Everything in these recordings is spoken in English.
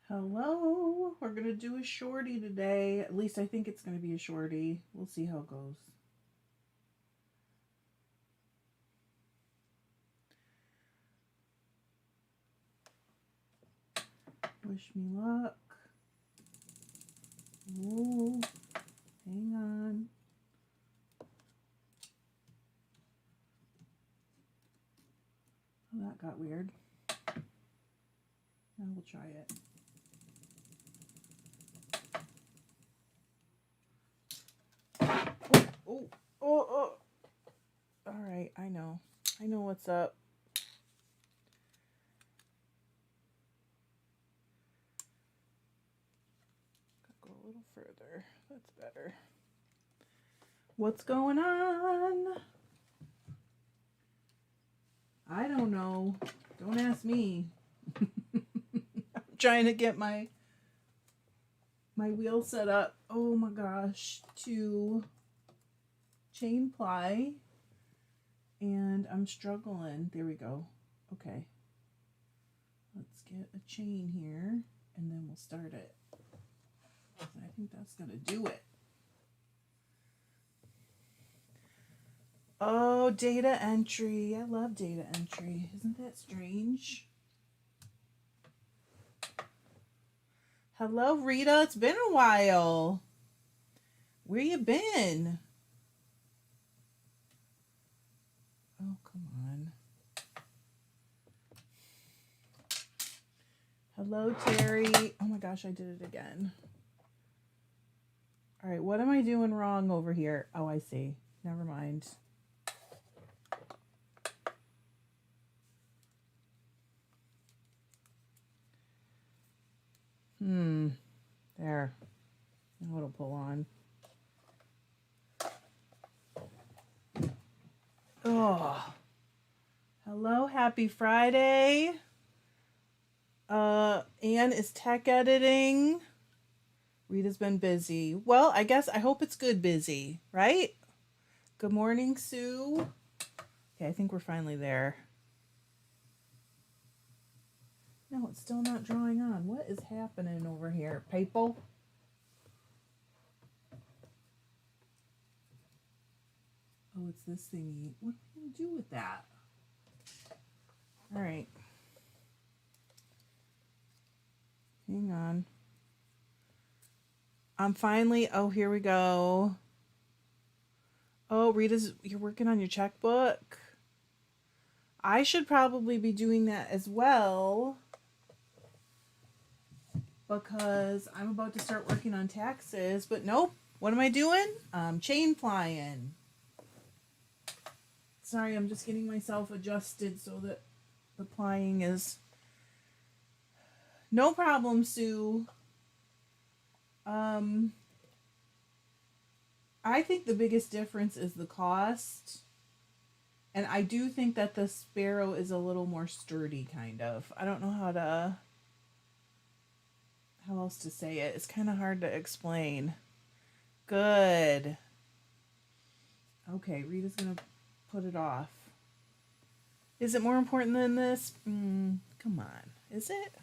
Hello, we're gonna do a shorty today. At least I think it's gonna be a shorty. We'll see how it goes. Wish me luck. Ooh, hang on. Oh, that got weird. Now we'll try it. Oh. All right, I know what's up. Go a little further. That's better. What's going on? I don't know. Don't ask me. I'm trying to get my wheel set up. Oh my gosh, to chain ply, and I'm struggling. There we go. Okay, let's get a chain here and then we'll start it. I think that's gonna do it. Oh, data entry. I love data entry. Isn't that strange? Hello, Rita. It's been a while. Where you been? Oh, come on. Hello, Terry. Oh my gosh, I did it again. All right, what am I doing wrong over here? Oh, I see. Never mind. There. Now it'll pull on. Oh. Hello, happy Friday. Anne is tech editing. Rita's been busy. Well, I hope it's good busy, right? Good morning, Sue. Okay, I think we're finally there. No, it's still not drawing on. What is happening over here? Paper? Oh, it's this thingy. What am I going to do with that? All right. Hang on. I'm finally, oh, here we go. Oh, you're working on your checkbook? I should probably be doing that as well, because I'm about to start working on taxes, but nope. What am I doing? Chain plying. Sorry, I'm just getting myself adjusted so that the plying is no problem, Sue. I think the biggest difference is the cost. And I do think that the Sparrow is a little more sturdy, kind of. I don't know how else to say it. It's kind of hard to explain. Good. Okay, Rita's going to put it off. Is it more important than this? Come on. Is it?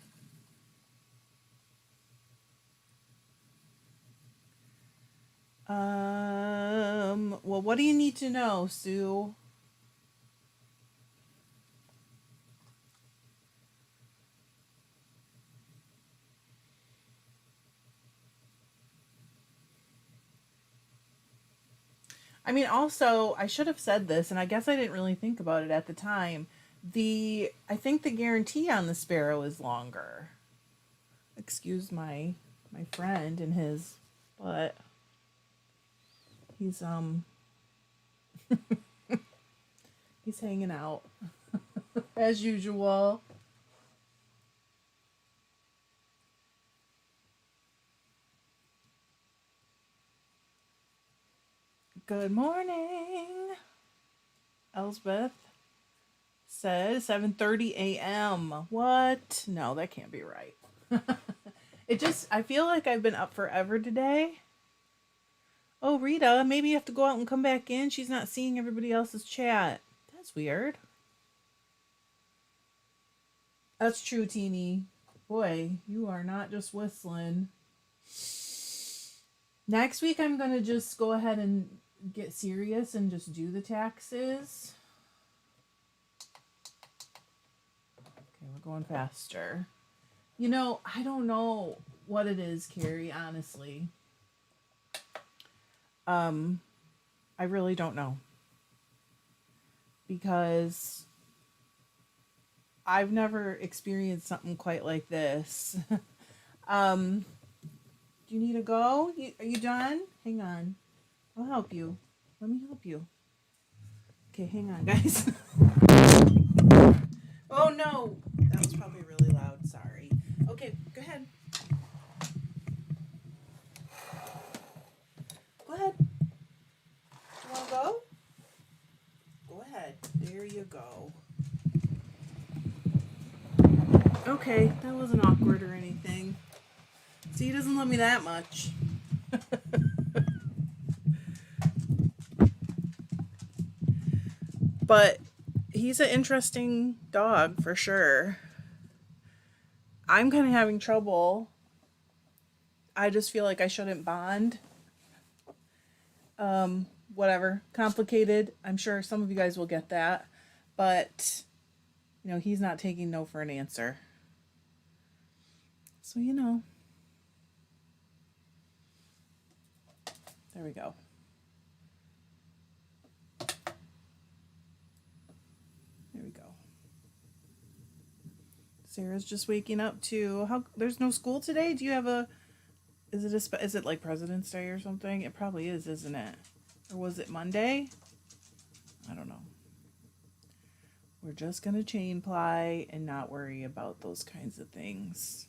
Well, what do you need to know, Sue? I mean, also, I should have said this, and I guess I didn't really think about it at the time. I think the guarantee on the Sparrow is longer. Excuse my friend and his butt. He's he's hanging out as usual. Good morning. Elspeth said 7:30 a.m. What? No, that can't be right. I feel like I've been up forever today. Oh, Rita, maybe you have to go out and come back in. She's not seeing everybody else's chat. That's weird. That's true, Teeny. Boy, you are not just whistling. Next week, I'm going to just go ahead and get serious and just do the taxes. Okay, we're going faster. You know, I don't know what it is, Carrie, honestly. I really don't know. Because I've never experienced something quite like this. Do you need to go? Are you done? Hang on. I'll help you. Let me help you. Okay, hang on, guys. Oh, no. That was probably really loud. Sorry. Okay, go ahead. Go ahead. You want to go? Go ahead. There you go. Okay, that wasn't awkward or anything. See, he doesn't love me that much. But he's an interesting dog for sure. I'm kind of having trouble. I just feel like I shouldn't bond. Whatever. Complicated. I'm sure some of you guys will get that. But, you know, he's not taking no for an answer. So, you know. There we go. There we go. Sarah's just waking up too. There's no school today? Do you have is it like President's Day or something? It probably is, isn't it? Or was it Monday? I don't know. We're just going to chain ply and not worry about those kinds of things.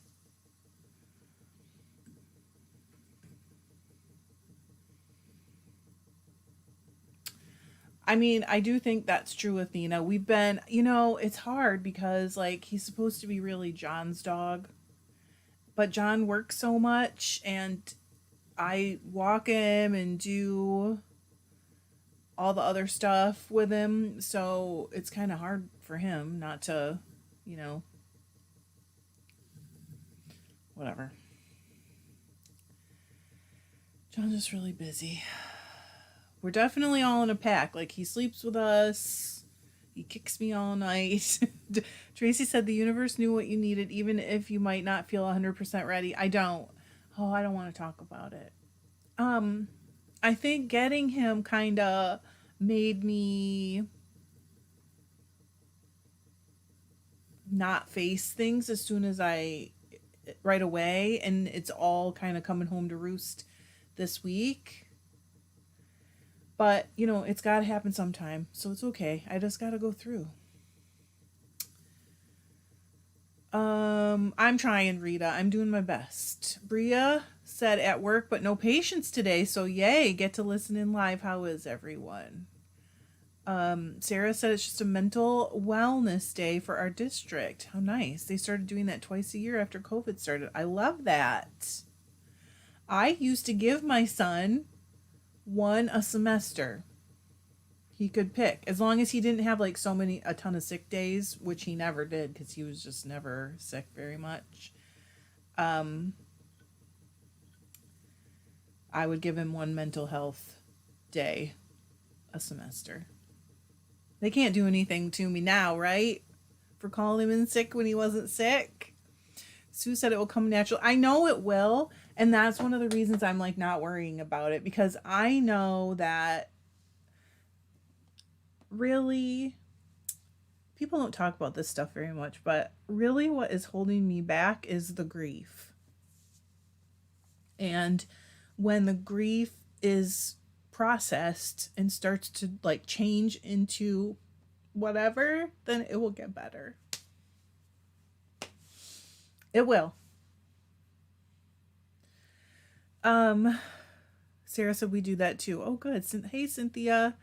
I mean, I do think that's true with Nina. We've been, you know, it's hard because, like, he's supposed to be really John's dog. But John works so much, and I walk him and do all the other stuff with him. So it's kind of hard for him not to, you know, whatever. John's just really busy. We're definitely all in a pack. Like, he sleeps with us. He kicks me all night. Tracy said the universe knew what you needed, even if you might not feel 100% ready. I don't. Oh, I don't want to talk about it. I think getting him kind of made me not face things as soon as right away. And it's all kind of coming home to roost this week. But, you know, it's got to happen sometime. So it's okay. I just got to go through. I'm trying, Rita. I'm doing my best. Bria said at work, but no patients today. So yay, get to listen in live. How is everyone? Sarah said it's just a mental wellness day for our district. How nice. They started doing that twice a year after COVID started. I love that. I used to give my son one a semester. He could pick, as long as he didn't have like a ton of sick days, which he never did because he was just never sick very much. I would give him one mental health day a semester. They can't do anything to me now, right? For calling him in sick when he wasn't sick. Sue said it will come natural. I know it will. And that's one of the reasons I'm like not worrying about it, because I know that really people don't talk about this stuff very much, but really what is holding me back is the grief. And when the grief is processed and starts to like change into whatever, then it will get better. It will. Sarah said we do that too. Oh, good. Hey, Cynthia.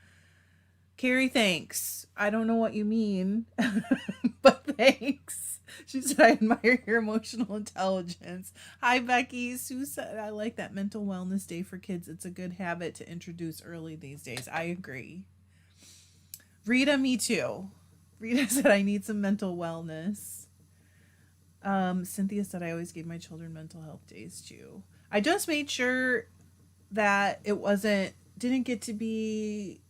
Carrie, thanks. I don't know what you mean, but thanks. She said, I admire your emotional intelligence. Hi, Becky. Sue said, I like that mental wellness day for kids. It's a good habit to introduce early these days. I agree. Rita, me too. Rita said, I need some mental wellness. Cynthia said I always gave my children mental health days too. I just made sure that it didn't get to be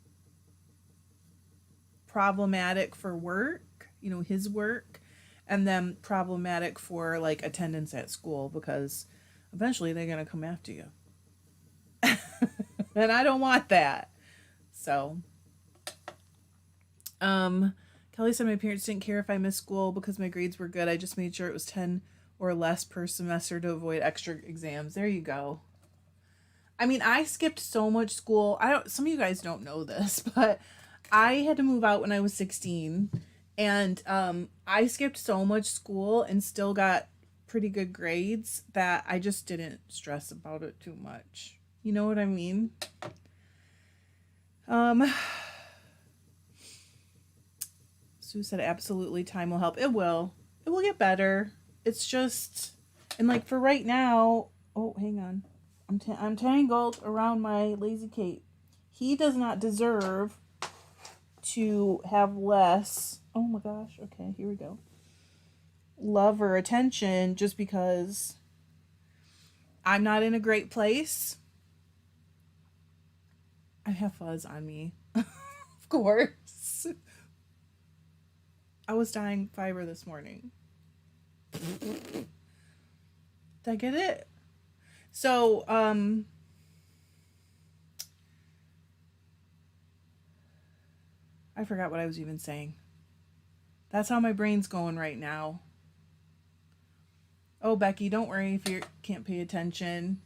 problematic for work, his work, and then problematic for like attendance at school because eventually they're going to come after you. And I don't want that. So, Kelly said my parents didn't care if I missed school because my grades were good. I just made sure it was 10 or less per semester to avoid extra exams. There you go. I mean, I skipped so much school. Some of you guys don't know this, but I had to move out when I was 16, and I skipped so much school and still got pretty good grades that I just didn't stress about it too much. You know what I mean? Sue said absolutely time will help. It will. It will get better. It's just, and like for right now, oh, hang on. I'm tangled around my lazy Kate. He does not deserve to have less. Oh my gosh. Okay, here we go. Love or attention just because I'm not in a great place. I have fuzz on me. Of course. I was dying Fibre this morning. Did I get it? So, I forgot what I was even saying. That's how my brain's going right now. Oh, Becky, don't worry if you can't pay attention.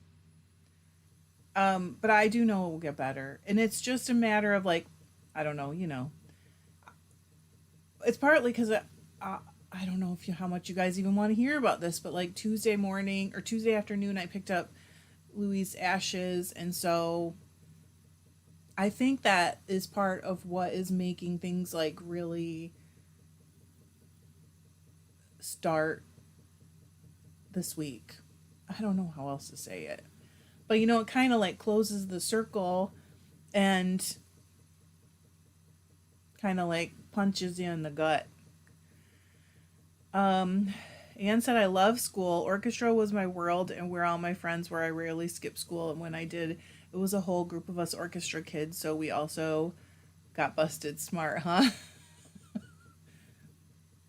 But I do know it will get better. And it's just a matter of like, I don't know, It's partly because I don't know how much you guys even want to hear about this, but like Tuesday morning or Tuesday afternoon, I picked up Louis' ashes. And so I think that is part of what is making things like really start this week. I don't know how else to say it. But it kind of like closes the circle and kind of like punches you in the gut. Anne said, I love school. Orchestra was my world and where all my friends were. I rarely skipped school. And when I did, it was a whole group of us orchestra kids. So we also got busted smart, huh?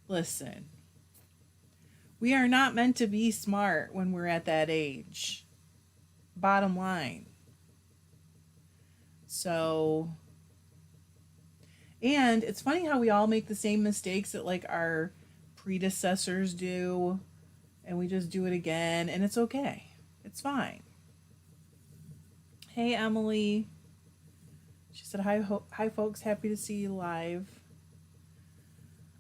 Listen, we are not meant to be smart when we're at that age. Bottom line. So, and it's funny how we all make the same mistakes that like our predecessors do, and we just do it again, and it's okay. It's fine. Hey, Emily. She said, hi, folks. Happy to see you live.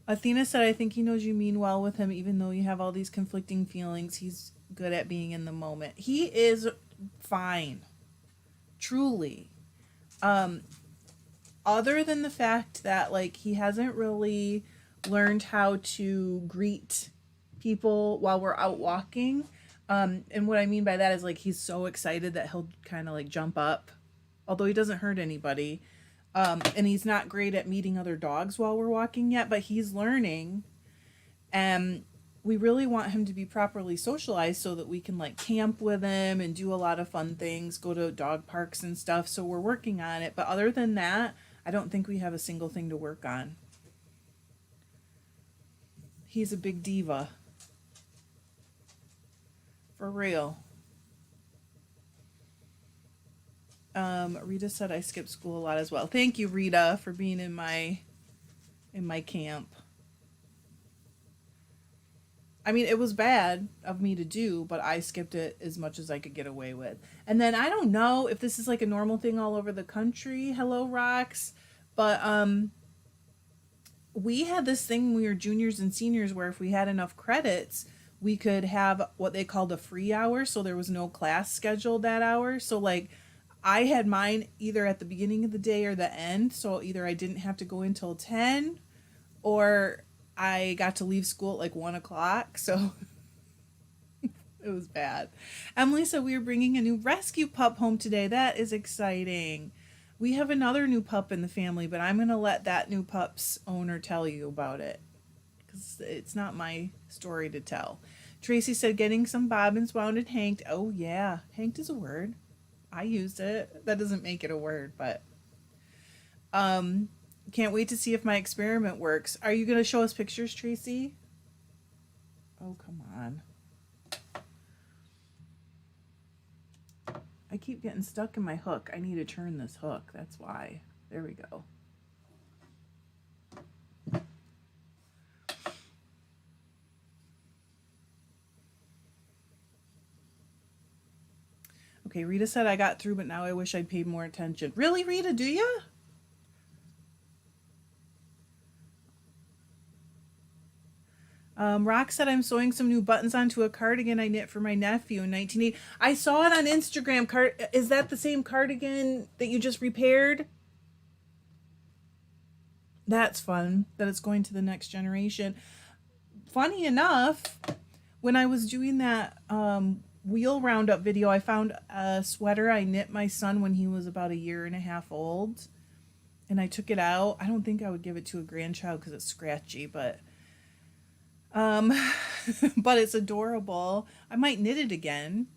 Athena said, I think he knows you mean well with him, even though you have all these conflicting feelings. He's good at being in the moment. He is fine. Truly. Other than the fact that like he hasn't really learned how to greet people while we're out walking. And what I mean by that is like he's so excited that he'll kind of like jump up, although he doesn't hurt anybody. And he's not great at meeting other dogs while we're walking yet, but he's learning. And we really want him to be properly socialized so that we can like camp with him and do a lot of fun things, go to dog parks and stuff. So we're working on it. But other than that, I don't think we have a single thing to work on. He's a big diva. For real. Rita said I skipped school a lot as well. Thank you, Rita, for being in my camp. I mean, it was bad of me to do, but I skipped it as much as I could get away with. And then I don't know if this is like a normal thing all over the country. Hello, Rocks. But we had this thing when we were juniors and seniors where if we had enough credits, we could have what they called a free hour. So there was no class scheduled that hour. So like I had mine either at the beginning of the day or the end. So either I didn't have to go until 10 or I got to leave school at like 1 o'clock. So it was bad. Emily said we are bringing a new rescue pup home today. That is exciting. We have another new pup in the family, but I'm going to let that new pup's owner tell you about it. because it's not my story to tell. Tracy said getting some bobbins wound and hanked. Oh yeah, hanked is a word. I used it. That doesn't make it a word, but um can't wait to see if my experiment works. Are you going to show us pictures, Tracy? Oh, come on. I keep getting stuck in my hook. I need to turn this hook. That's why. There we go. Okay, Rita said I got through, but now I wish I'd paid more attention. Really, Rita, do you? Rock said I'm sewing some new buttons onto a cardigan I knit for my nephew in 1980. I saw it on Instagram. Is that the same cardigan that you just repaired? That's fun that it's going to the next generation. Funny enough, when I was doing that wheel roundup video, I found a sweater I knit my son when he was about 1.5 years old. And I took it out. I don't think I would give it to a grandchild because it's scratchy, but but it's adorable. I might knit it again.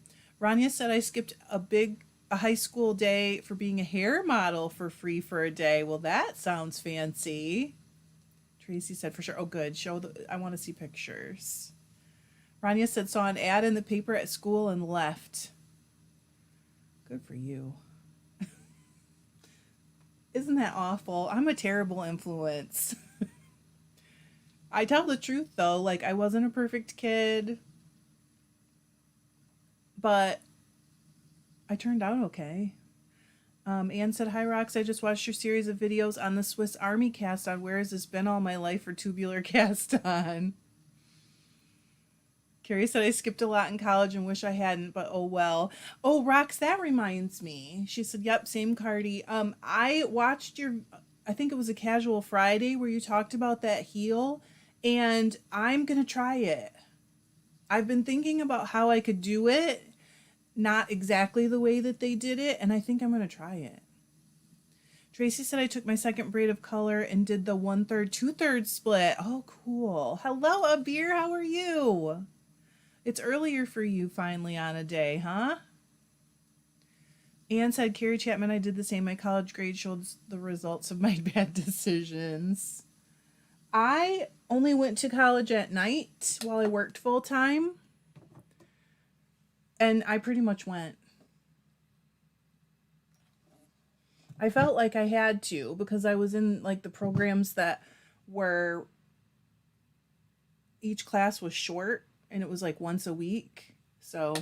Rania said I skipped a high school day for being a hair model for free for a day. Well, that sounds fancy. Tracy said for sure. Oh, good. I want to see pictures. Rania said saw an ad in the paper at school and left. Good for you. Isn't that awful? I'm a terrible influence. I tell the truth though, like I wasn't a perfect kid, but I turned out okay. Anne said, hi Rox, I just watched your series of videos on the Swiss Army cast on. Where has this been all my life for tubular cast on? Carrie said, I skipped a lot in college and wish I hadn't, but oh well. Oh, Rox, that reminds me. She said, yep, same Cardi. I watched I think it was a Casual Friday where you talked about that heel, and I'm going to try it. I've been thinking about how I could do it, not exactly the way that they did it, and I think I'm going to try it. Tracy said I took my second braid of color and did the 1/3, 2/3 split. Oh, cool. Hello, Abir. How are you? It's earlier for you finally on a day, huh? Anne said, Carrie Chapman, I did the same. My college grade showed the results of my bad decisions. I only went to college at night while I worked full time. And I pretty much went. I felt like I had to because I was in like the programs that were each class was short and it was like once a week. So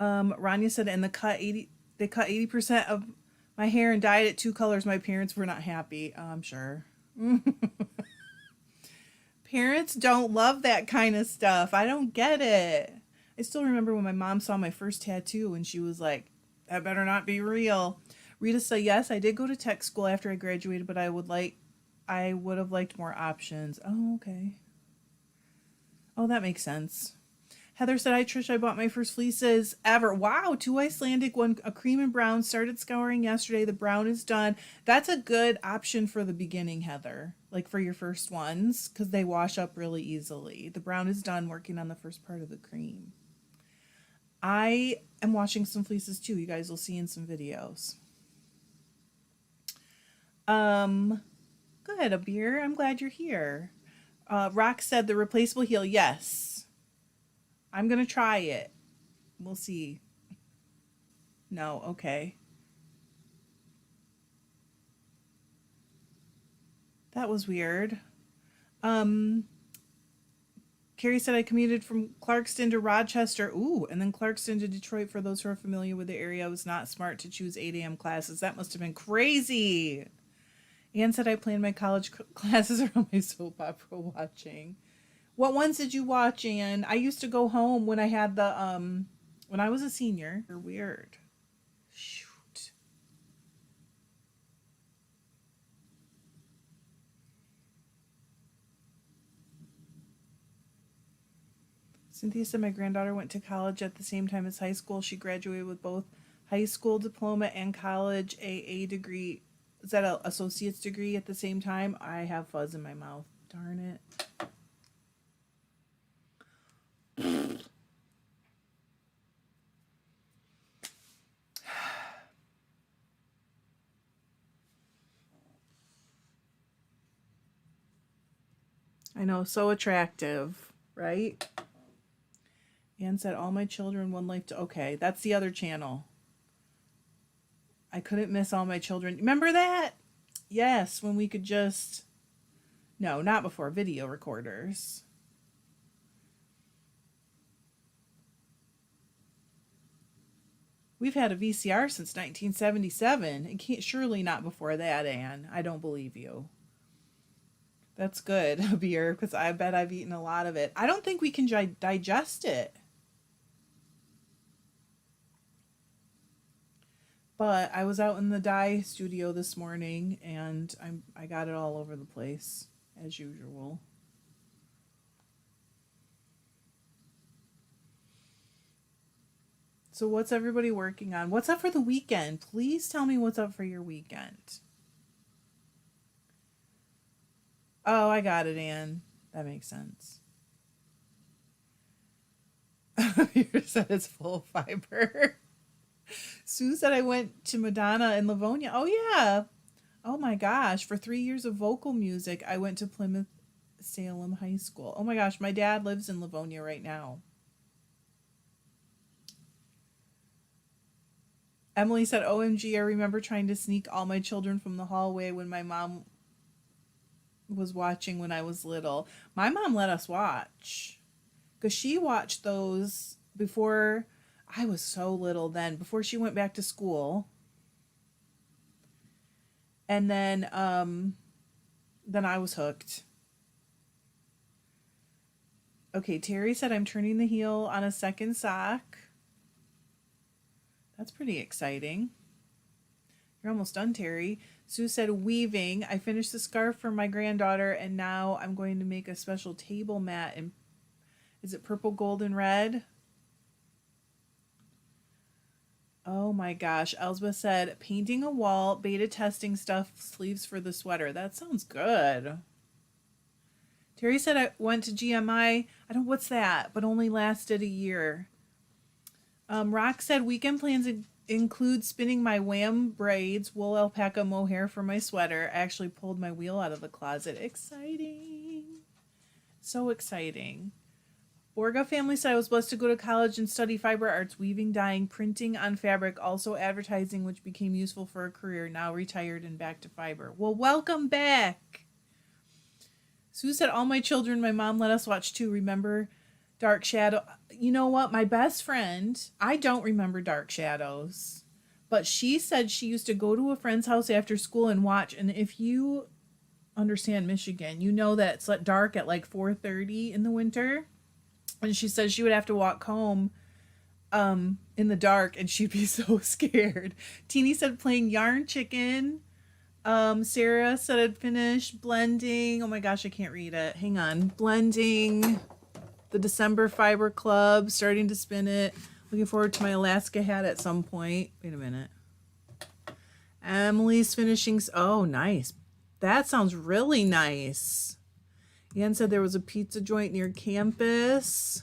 Rania said, and they cut 80% of my hair and dyed it 2 colors. My parents were not happy. I'm sure. Parents don't love that kind of stuff. I don't get it. I still remember when my mom saw my first tattoo and she was like, that better not be real. Rita said, yes, I did go to tech school after I graduated, but I would have liked more options. Oh, okay. Oh, that makes sense. Heather said, hi, Trish. I bought my first fleeces ever. Wow, 2 Icelandic, 1 a cream and brown. Started scouring yesterday. The brown is done. That's a good option for the beginning, Heather. Like for your first ones, because they wash up really easily. The brown is done, working on the first part of the cream. I am washing some fleeces too. You guys will see in some videos. Good, Abir. I'm glad you're here. Rock said the replaceable heel. Yes. I'm going to try it. We'll see. No, okay. That was weird. Carrie said I commuted from Clarkston to Rochester. Ooh, and then Clarkston to Detroit. For those who are familiar with the area, it was not smart to choose 8 a.m. classes. That must have been crazy. Anne said I planned my college classes around my soap opera watching. What ones did you watch, Anne? I used to go home when I had when I was a senior. They're weird. Shoot. Cynthia said my granddaughter went to college at the same time as high school. She graduated with both high school diploma and college AA degree. Is that an associate's degree at the same time? I have fuzz in my mouth. Darn it. I know, so attractive, right? Anne said, all my children, one life to... Okay, that's the other channel. I couldn't miss all my children. Remember that? Yes, when we could just... No, not before video recorders. We've had a VCR since 1977. It can't, surely not before that, Anne. I don't believe you. That's good, a beer, because I bet I've eaten a lot of it. I don't think we can digest it. But I was out in the dye studio this morning, and I got it all over the place, as usual. So what's everybody working on? What's up for the weekend? Please tell me what's up for your weekend. Oh, I got it, Anne. That makes sense. You said it's full of fiber. Sue said I went to Madonna in Livonia. Oh, yeah. Oh, my gosh. For 3 years of vocal music, I went to Plymouth Salem High School. Oh, my gosh. My dad lives in Livonia right now. Emily said, OMG, I remember trying to sneak all my children from the hallway when my mom was watching when I was little. My mom let us watch because she watched those before... I was so little then, before she went back to school. And then I was hooked. Okay, Terry said I'm turning the heel on a second sock. That's pretty exciting. You're almost done, Terry. Sue said weaving. I finished the scarf for my granddaughter, and now I'm going to make a special table mat. And is it purple, gold, and red? Oh my gosh. Elsbeth said, painting a wall, beta testing stuff, sleeves for the sweater. That sounds good. Terry said I went to GMI. I don't, what's that? But only lasted a year. Rock said weekend plans include spinning my wham braids, wool alpaca mohair for my sweater. I actually pulled my wheel out of the closet. Exciting. So exciting. Borga family said I was blessed to go to college and study fiber arts, weaving, dyeing, printing on fabric, also advertising, which became useful for a career. Now retired and back to fiber. Well, welcome back. Sue said, all my children, my mom let us watch too. Remember Dark Shadow? You know what? My best friend, I don't remember Dark Shadows, but she said she used to go to a friend's house after school and watch. And if you understand Michigan, you know that it's dark at like 4:30 in the winter. And she said she would have to walk home in the dark, and she'd be so scared. Teeny said playing yarn chicken. Sarah said I'd finished blending. Oh my gosh, I can't read it. Hang on. Blending the December Fiber Club, starting to spin it. Looking forward to my Alaska hat at some point. Wait a minute. Emily's finishing. Oh, nice. That sounds really nice. Ann said there was a pizza joint near campus.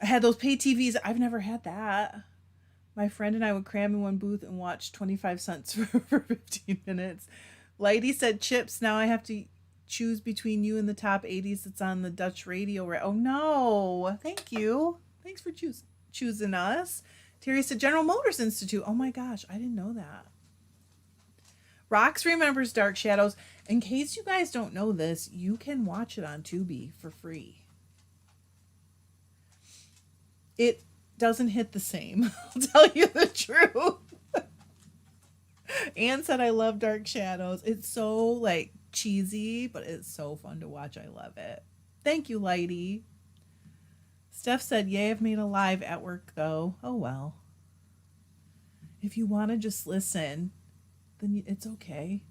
I had those pay TVs. I've never had that. My friend and I would cram in one booth and watch 25 cents for 15 minutes. Lighty said chips. Now I have to choose between you and the top 80s that's on the Dutch radio. Oh, no. Thank you. Thanks for choosing us. Terry said General Motors Institute. Oh, my gosh. I didn't know that. Rox remembers Dark Shadows. In case you guys don't know this, you can watch it on Tubi for free. It doesn't hit the same. I'll tell you the truth. Anne said I love Dark Shadows. It's so like cheesy, but it's so fun to watch. I love it. Thank you, Lighty. Steph said, yay, I've made a live at work though. Oh well. If you want to just listen, then it's okay.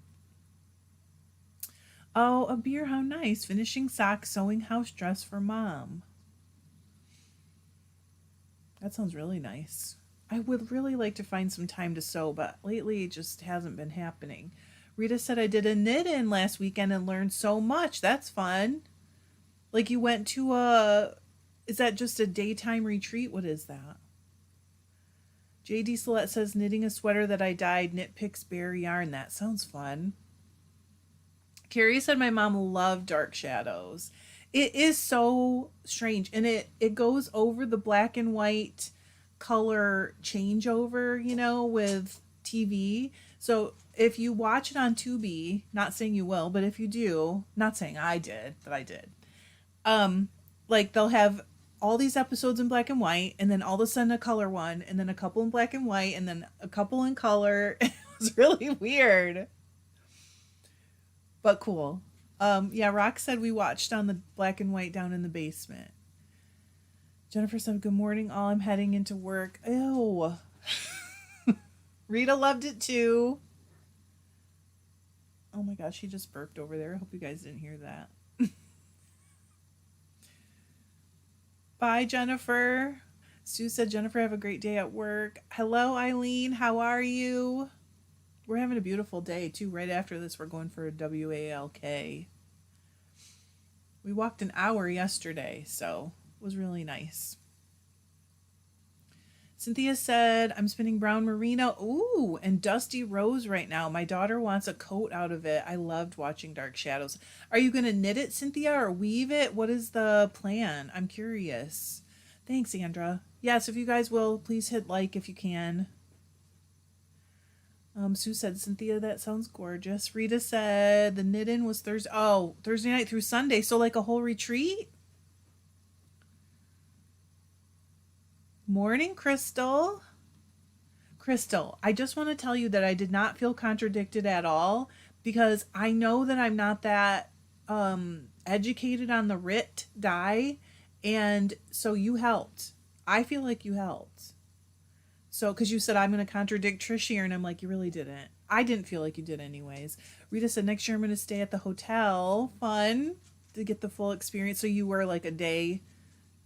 Oh, a beer, how nice. Finishing socks, sewing house dress for mom. That sounds really nice. I would really like to find some time to sew, but lately it just hasn't been happening. Rita said I did a knit in last weekend and learned so much. That's fun. Like you went to is that just a daytime retreat? What is that? JD Salette says knitting a sweater that I dyed, knit picks bare yarn. That sounds fun. Carrie said my mom loved dark shadows. It is so strange, and it goes over the black and white color changeover, with TV. So if you watch it on Tubi, not saying you will, but if you do, not saying I did, but I did. Like they'll have all these episodes in black and white, and then all of a sudden a color one, and then a couple in black and white, and then a couple in color. It was really weird, but cool. Yeah, Rock said we watched on the black and white down in the basement. Jennifer said, good morning, all. I'm heading into work. Ew. Rita loved it too. Oh my gosh, she just burped over there. I hope you guys didn't hear that. Bye, Jennifer. Sue said, Jennifer, have a great day at work. Hello, Eileen. How are you? We're having a beautiful day, too. Right after this, we're going for a WALK. We walked an hour yesterday, so it was really nice. Cynthia said, I'm spinning brown merino. Ooh, and dusty rose right now. My daughter wants a coat out of it. I loved watching Dark Shadows. Are you going to knit it, Cynthia, or weave it? What is the plan? I'm curious. Thanks, Andra. Yes, if you guys will, please hit like if you can. Sue said, Cynthia, that sounds gorgeous. Rita said the knit-in was Thursday night through Sunday, so like a whole retreat? Morning, Crystal. Crystal, I just want to tell you that I did not feel contradicted at all because I know that I'm not that educated on the RIT dye, and so you helped. I feel like you helped. So, because you said I'm going to contradict Trish here, and I'm like, you really didn't. I didn't feel like you did anyways. Rita said, next year I'm going to stay at the hotel. Fun to get the full experience. So you were like a day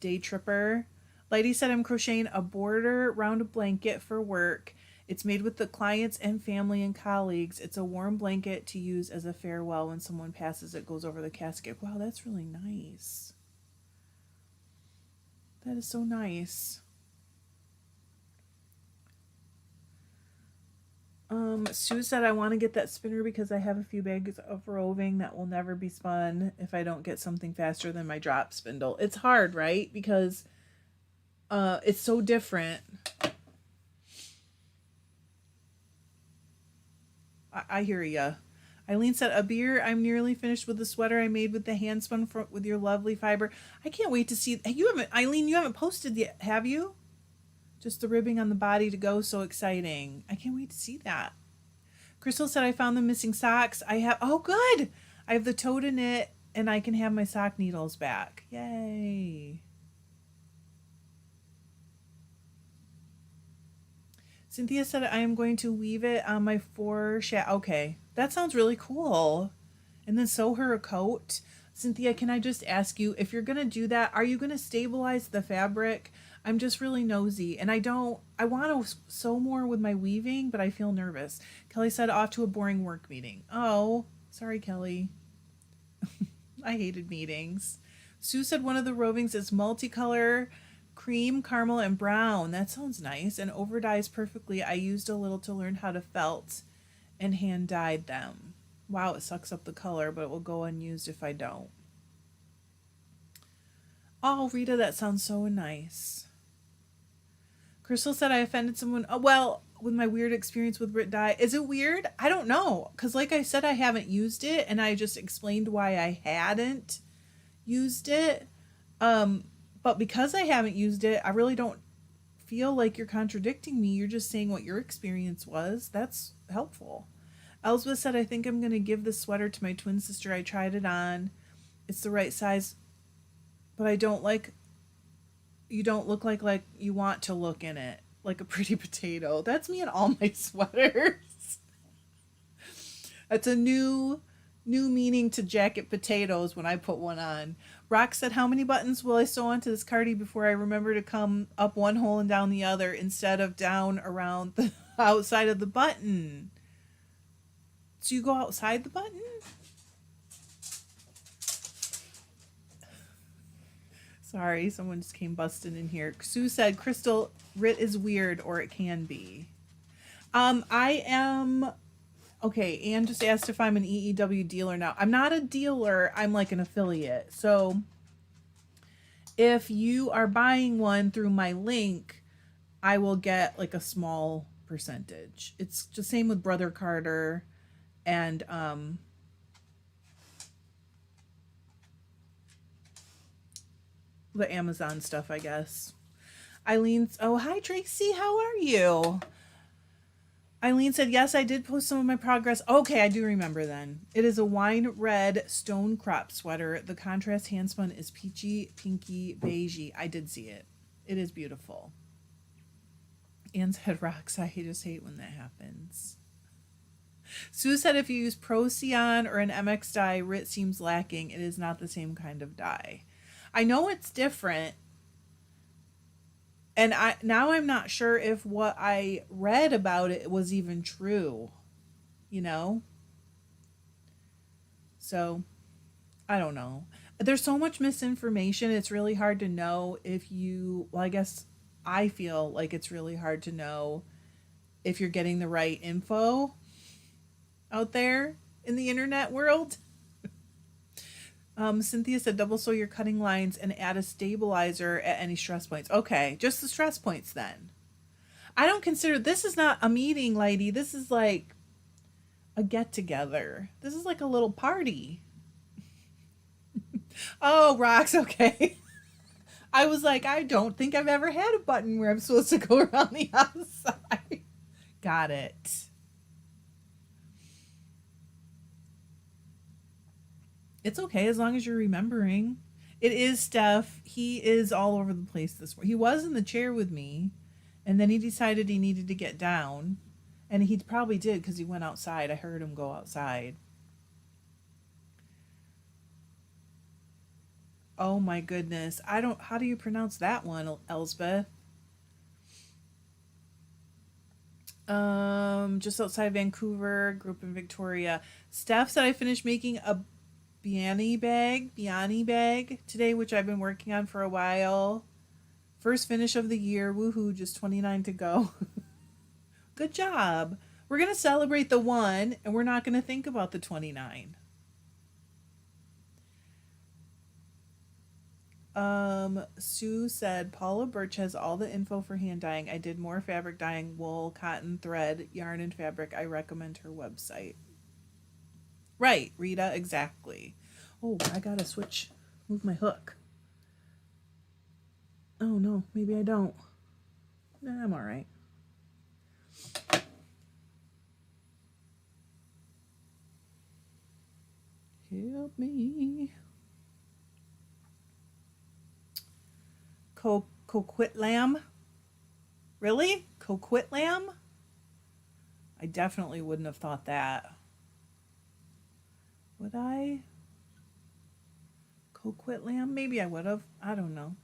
tripper. Lady said, I'm crocheting a border round a blanket for work. It's made with the clients and family and colleagues. It's a warm blanket to use as a farewell when someone passes. It goes over the casket. Wow, that's really nice. That is so nice. Sue said, I want to get that spinner because I have a few bags of roving that will never be spun if I don't get something faster than my drop spindle. It's hard, right? Because it's so different. I hear ya. Eileen said, Abir, I'm nearly finished with the sweater I made with the hand spun with your lovely fiber. I can't wait to see. Eileen, you haven't posted yet, have you? Just the ribbing on the body to go. So exciting. I can't wait to see that. Crystal said, I found the missing socks. Oh, good. I have the toe to knit and I can have my sock needles back. Yay. Cynthia said, I am going to weave it on my Okay, that sounds really cool. And then sew her a coat. Cynthia, can I just ask you, if you're going to do that, are you going to stabilize the fabric? I'm just really nosy, and I want to sew more with my weaving, but I feel nervous. Kelly said, off to a boring work meeting. Oh, sorry, Kelly. I hated meetings. Sue said one of the rovings is multicolor, cream, caramel, and brown. That sounds nice, and over dyes perfectly. I used a little to learn how to felt and hand dyed them. Wow, it sucks up the color, but it will go unused if I don't. Oh, Rita, that sounds so nice. Crystal said I offended someone. Oh, well, with my weird experience with Rit dye. Is it weird? I don't know. Because like I said, I haven't used it, and I just explained why I hadn't used it. But because I haven't used it, I really don't feel like you're contradicting me. You're just saying what your experience was. That's helpful. Elsbeth said, I think I'm going to give this sweater to my twin sister. I tried it on. It's the right size, but you don't look like you want to look in it, like a pretty potato. That's me in all my sweaters. That's a new meaning to jacket potatoes when I put one on. Rock said, how many buttons will I sew onto this cardi before I remember to come up one hole and down the other instead of down around the outside of the button? So you go outside the button? Sorry, someone just came busting in here. Sue said, Crystal, RIT is weird, or it can be. I am okay. Anne just asked if I'm an EEW dealer now. I'm not a dealer. I'm like an affiliate. So if you are buying one through my link, I will get like a small percentage. It's the same with Brother Carter and the Amazon stuff, I guess. Eileen's, oh, hi, Tracy. How are you? Eileen said, yes, I did post some of my progress. Okay, I do remember then. It is a wine red stone crop sweater. The contrast handspun is peachy, pinky, beigey. I did see it. It is beautiful. Anne said, rocks. I just hate when that happens. Sue said, if you use Procyon or an MX dye, RIT seems lacking. It is not the same kind of dye. I know it's different. And I'm not sure if what I read about it was even true, you know? So, I don't know. There's so much misinformation. It's really hard to know if you, well, I guess I feel like it's really hard to know if you're getting the right info out there in the internet world. Cynthia said double sew your cutting lines and add a stabilizer at any stress points. Okay, just the stress points then. I don't consider this is not a meeting, lady. This is like a get together. This is like a little party. Oh, rocks. Okay. I was like, I don't think I've ever had a button where I'm supposed to go around the outside. Got it. It's okay as long as you're remembering. It is Steph. He is all over the place this morning. He was in the chair with me, and then he decided he needed to get down. And he probably did because he went outside. I heard him go outside. Oh my goodness. I don't, how do you pronounce that one, Elsbeth? Just outside Vancouver, group in Victoria. Steph said I finished making a Biani bag today, which I've been working on for a while. First finish of the year. Woohoo, just 29 to go. Good job. We're going to celebrate the 1 and we're not going to think about the 29. Sue said Paula Birch has all the info for hand dyeing. I did more fabric dyeing, wool, cotton, thread, yarn, and fabric. I recommend her website. Right, Rita, exactly. Oh, I gotta move my hook. Oh no, maybe I don't. Nah, I'm all right. Help me. Coquitlam? Really? Coquitlam? I definitely wouldn't have thought that. Would I? Coquitlam? Maybe I would have. I don't know.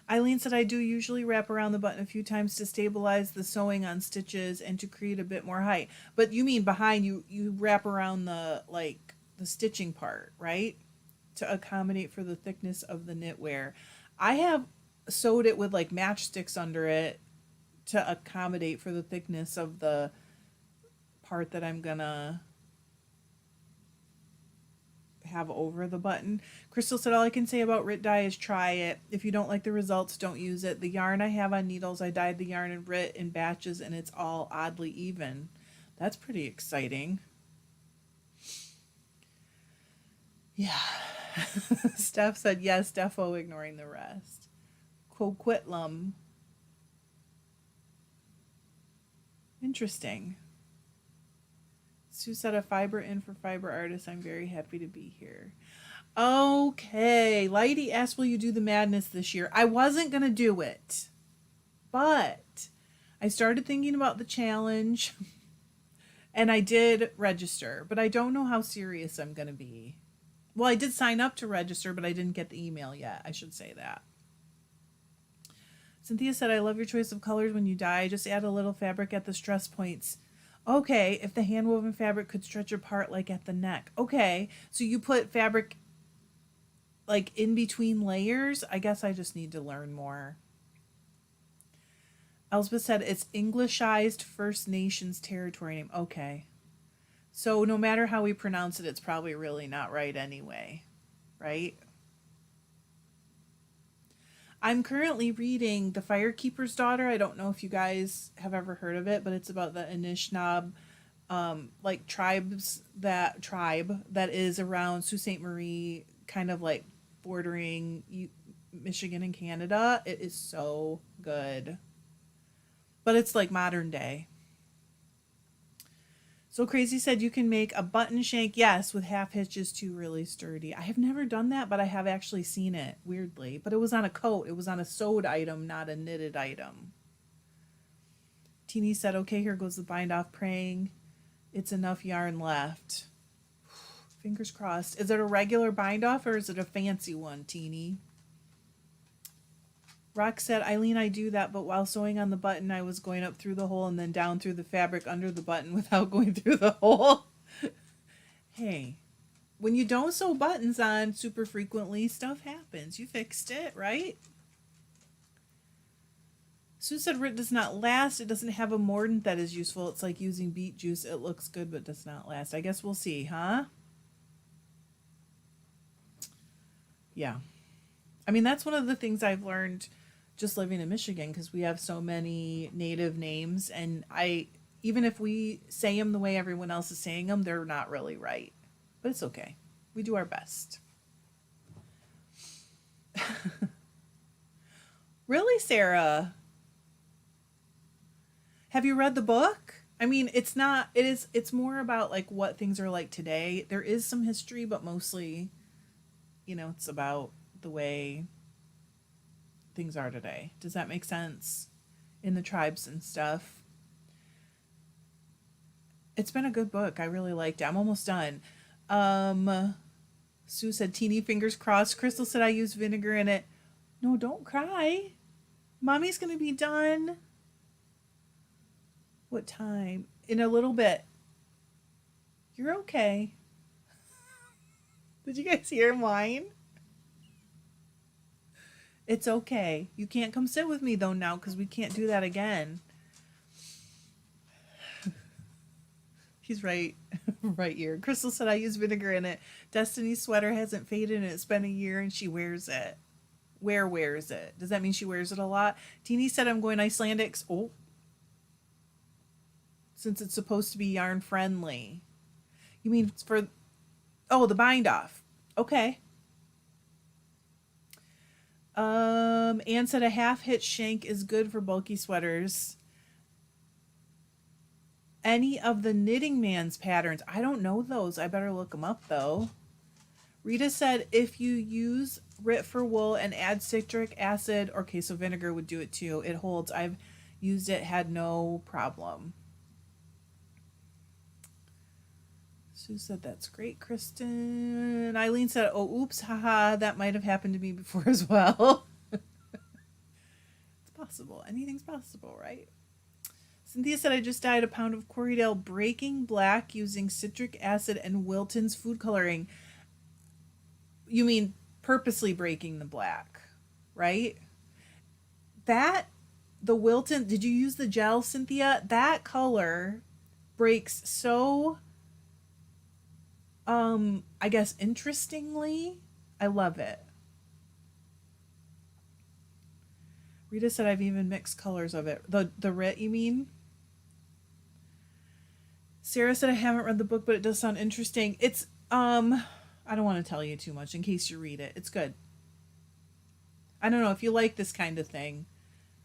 Eileen said I do usually wrap around the button a few times to stabilize the sewing on stitches and to create a bit more height. But you mean behind you wrap around the stitching part, right? To accommodate for the thickness of the knitwear. I have sewed it with like matchsticks under it to accommodate for the thickness of the part that I'm gonna have over the button. Crystal said, all I can say about RIT dye is try it. If you don't like the results, don't use it. The yarn I have on needles, I dyed the yarn in RIT in batches and it's all oddly even. That's pretty exciting. Yeah. Steph said, yes, defo ignoring the rest. Coquitlam. Interesting. Sue said a Fibre in for Fibre artists. I'm very happy to be here. Okay. Lighty asked, will you do the madness this year? I wasn't going to do it, but I started thinking about the challenge and I did register, but I don't know how serious I'm going to be. Well, I did sign up to register, but I didn't get the email yet. I should say that. Cynthia said, I love your choice of colors when you dye. Just add a little fabric at the stress points. Okay, if the hand woven fabric could stretch apart like at the neck. Okay, so you put fabric like in between layers. I guess I just need to learn more. Elspeth said it's Englishized First Nations territory name. Okay. So no matter how we pronounce it, it's probably really not right anyway, right? I'm currently reading The Firekeeper's Daughter. I don't know if you guys have ever heard of it, but it's about the Anishinaabe like tribe that is around Sault Ste. Marie, kind of like bordering Michigan and Canada. It is so good. But it's like modern day. So Crazy said you can make a button shank, yes, with half hitches too, really sturdy. I have never done that, but I have actually seen it, weirdly. But it was on a coat. It was on a sewed item, not a knitted item. Teeny said, okay, here goes the bind off, praying it's enough yarn left. Fingers crossed. Is it a regular bind off or is it a fancy one, Teeny? Rock said, Eileen, I do that, but while sewing on the button, I was going up through the hole and then down through the fabric under the button without going through the hole. Hey, when you don't sew buttons on super frequently, stuff happens. You fixed it, right? Sue said Rit does not last. It doesn't have a mordant that is useful. It's like using beet juice. It looks good, but does not last. I guess we'll see, huh? Yeah. I mean, that's one of the things I've learned just living in Michigan because we have so many native names. And even if we say them the way everyone else is saying them, they're not really right. But it's okay. We do our best. Really, Sarah? Have you read the book? I mean, it's more about like what things are like today. There is some history, but mostly, it's about the way things are today. Does that make sense? In the tribes and stuff. It's been a good book. I really liked it. I'm almost done. Um Sue said teeny fingers crossed. Crystal said I use vinegar in it. No, don't cry. Mommy's gonna be done. What time? In a little bit. You're okay. Did you guys hear him whine? It's okay. You can't come sit with me though now because we can't do that again. He's right. Right here. Crystal said I use vinegar in it. Destiny's sweater hasn't faded and it's been a year and she wears it. Where wears it? Does that mean she wears it a lot? Teeny said I'm going Icelandic. Oh. Since it's supposed to be yarn friendly. You mean for the bind off. Okay. Anne said a half hitch shank is good for bulky sweaters. Any of the Knitting Man's patterns. I don't know those. I better look them up though. Rita said if you use Rit for wool and add citric acid or queso vinegar would do it too. It holds. I've used it, had no problem. Sue said that's great, Kristen. Eileen said, oh, oops, haha, that might have happened to me before as well. It's possible. Anything's possible, right? Cynthia said, I just dyed a pound of Corriedale breaking black using citric acid and Wilton's food coloring. You mean purposely breaking the black, right? The Wilton, did you use the gel, Cynthia? That color breaks so, I guess, interestingly. I love it. Rita said I've even mixed colors of it. The Rit, you mean? Sarah said I haven't read the book, but it does sound interesting. It's I don't want to tell you too much in case you read it. It's good. I don't know if you like this kind of thing.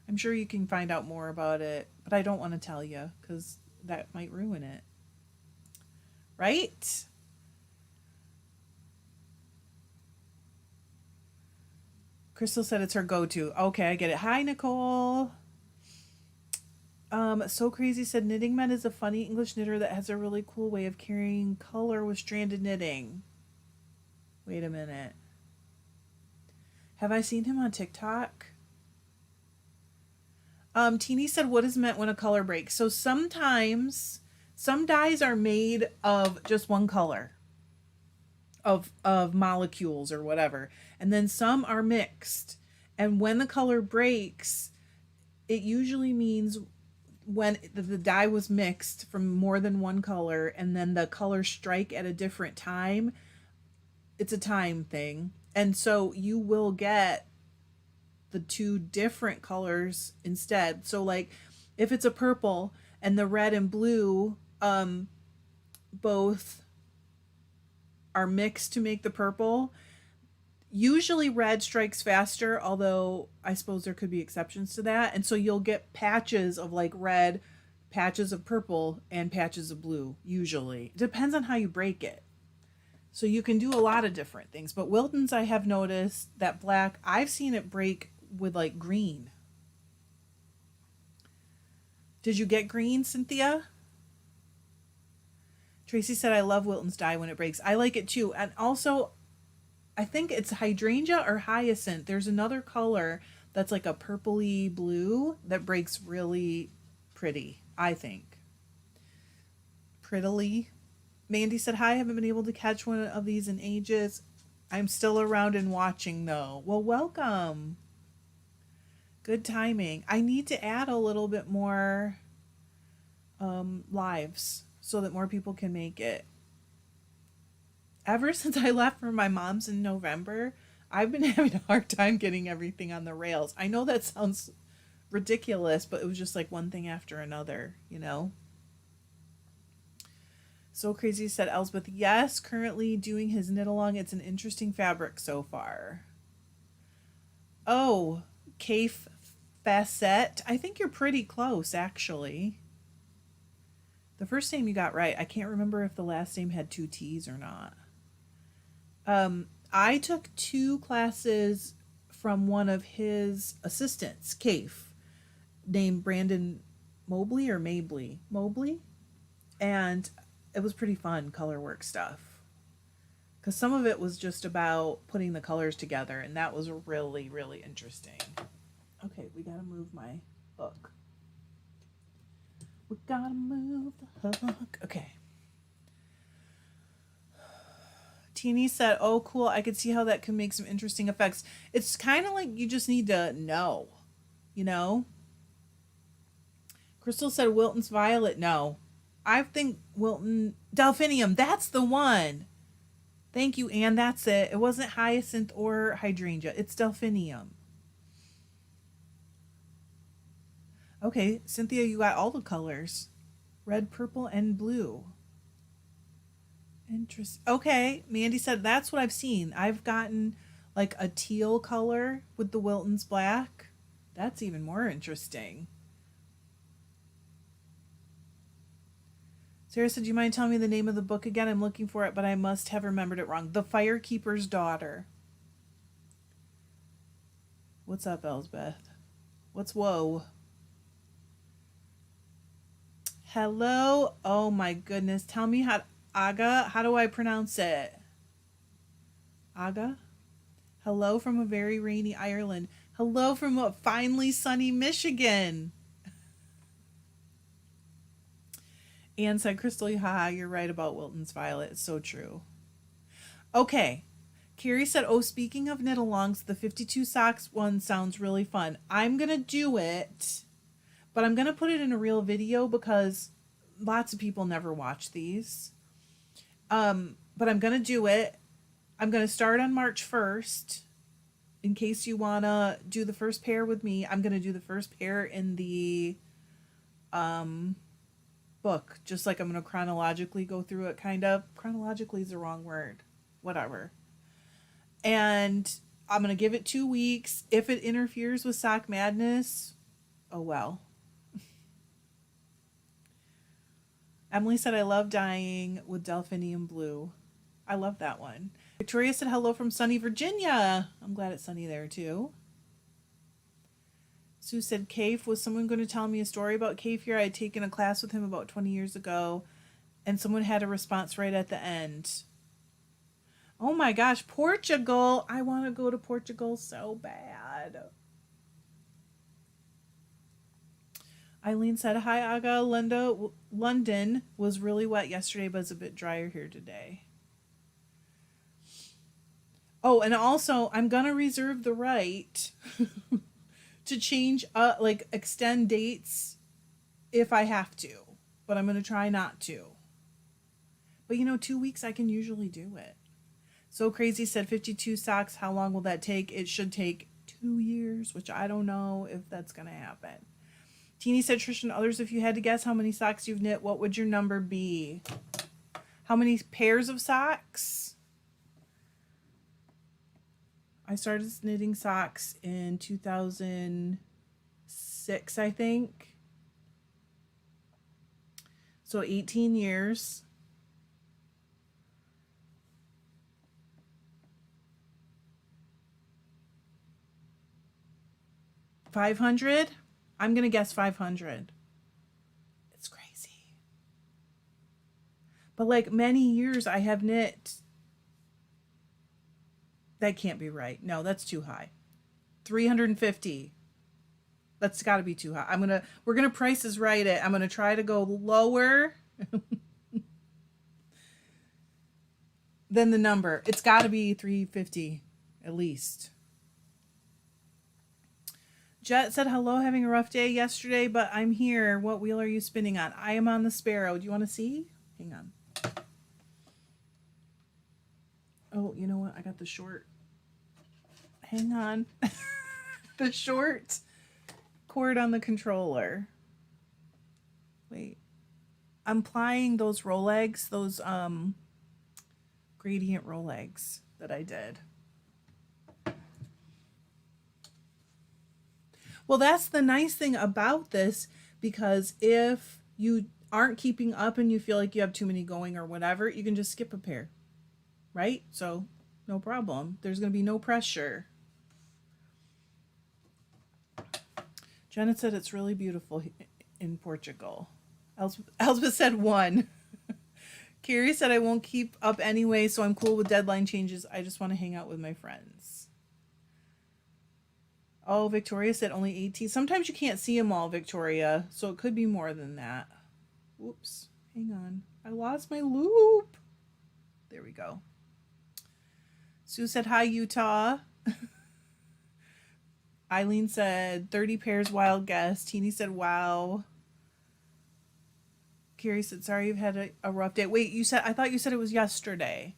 I'm sure you can find out more about it, but I don't want to tell you because that might ruin it. Right? Crystal said it's her go-to. Okay, I get it. Hi, Nicole. So Crazy said Knitting Man is a funny English knitter that has a really cool way of carrying color with stranded knitting. Wait a minute. Have I seen him on TikTok? Teeny said what is meant when a color breaks. So sometimes some dyes are made of just one color of molecules or whatever, and then some are mixed. And when the color breaks, it usually means when the dye was mixed from more than one color and then the colors strike at a different time. It's a time thing. And so you will get the two different colors instead. So like if it's a purple and the red and blue both are mixed to make the purple, usually red strikes faster, although I suppose there could be exceptions to that. And so you'll get patches of like red, patches of purple, and patches of blue, usually. It depends on how you break it. So you can do a lot of different things. But Wilton's, I have noticed that black, I've seen it break with like green. Did you get green, Cynthia? Tracy said, I love Wilton's dye when it breaks. I like it too. And also, I think it's hydrangea or hyacinth. There's another color that's like a purpley blue that breaks really pretty, I think. Prettily. Mandy said, hi, I haven't been able to catch one of these in ages. I'm still around and watching though. Well, welcome. Good timing. I need to add a little bit more lives so that more people can make it. Ever since I left for my mom's in November, I've been having a hard time getting everything on the rails. I know that sounds ridiculous, but it was just like one thing after another, you know? So Crazy said, Elsbeth, yes, currently doing his knit along. It's an interesting fabric so far. Oh, Cafe Facette. I think you're pretty close, actually. The first name you got right. I can't remember if the last name had two T's or not. I took 2 classes from one of his assistants, Cafe, named Brandon Mobley or Mabley. Mobley? And it was pretty fun color work stuff. Because some of it was just about putting the colors together, and that was really, really interesting. Okay, we gotta move my hook. We gotta move the hook. Okay. Teeny said, oh, cool. I could see how that could make some interesting effects. It's kind of like you just need to know, you know? Crystal said, Wilton's Violet. No. I think Wilton... Delphinium. That's the one. Thank you, Anne. That's it. It wasn't hyacinth or hydrangea. It's delphinium. Okay, Cynthia, you got all the colors. Red, purple, and blue. Interesting. Okay, Mandy said that's what I've seen. I've gotten like a teal color with the Wilton's black. That's even more interesting. Sarah said, do you mind telling me the name of the book again? I'm looking for it, but I must have remembered it wrong. The Firekeeper's Daughter. What's up, Elsbeth? What's whoa? Hello? Oh my goodness. Tell me how... Aga? How do I pronounce it? Aga? Hello from a very rainy Ireland. Hello from a finally sunny Michigan. Anne said, Crystal, haha, you're right about Wilton's Violet. It's so true. Okay. Carrie said, oh, speaking of knit-alongs, the 52 socks one sounds really fun. I'm going to do it, but I'm going to put it in a real video because lots of people never watch these. But I'm going to do it. I'm going to start on March 1st. In case you want to do the first pair with me, I'm going to do the first pair in the book. Just like I'm going to chronologically go through it, kind of. Chronologically is the wrong word. Whatever. And I'm going to give it 2 weeks. If it interferes with Sock Madness, oh well. Emily said, I love dyeing with delphinium blue. I love that one. Victoria said, hello from sunny Virginia. I'm glad it's sunny there too. Sue said, Cafe, was someone going to tell me a story about Cafe here? I had taken a class with him about 20 years ago, and someone had a response right at the end. Oh my gosh, Portugal. I want to go to Portugal so bad. Eileen said, hi, Aga. London was really wet yesterday, but it's a bit drier here today. Oh, and also, I'm going to reserve the right to change, like, extend dates if I have to. But I'm going to try not to. But 2 weeks I can usually do it. So Crazy said 52 socks. How long will that take? It should take 2 years, which I don't know if that's going to happen. Teeny said, Trish and others, if you had to guess how many socks you've knit, what would your number be? How many pairs of socks? I started knitting socks in 2006, I think. So 18 years. $500? I'm going to guess 500. It's crazy. But like many years I have knit. That can't be right. No, that's too high. 350. That's got to be too high. We're going to Price is Right it. I'm going to try to go lower than the number. It's got to be 350 at least. Jet said, hello, having a rough day yesterday, but I'm here. What wheel are you spinning on? I am on the Sparrow. Do you want to see? Hang on. Oh, you know what? I got the short. Hang on. The short cord on the controller. Wait. I'm plying those roll eggs, those gradient roll eggs that I did. Well, that's the nice thing about this, because if you aren't keeping up and you feel like you have too many going or whatever, you can just skip a pair, right? So no problem. There's going to be no pressure. Jenna said it's really beautiful in Portugal. Elspeth said 1. Carrie said I won't keep up anyway, so I'm cool with deadline changes. I just want to hang out with my friends. Oh, Victoria said only 18. Sometimes you can't see them all, Victoria, so it could be more than that. Whoops. Hang on. I lost my loop. There we go. Sue said, hi, Utah. Eileen said 30 pairs, wild guess. Teeny said, wow. Carrie said, sorry you've had a rough day. Wait, I thought you said it was yesterday.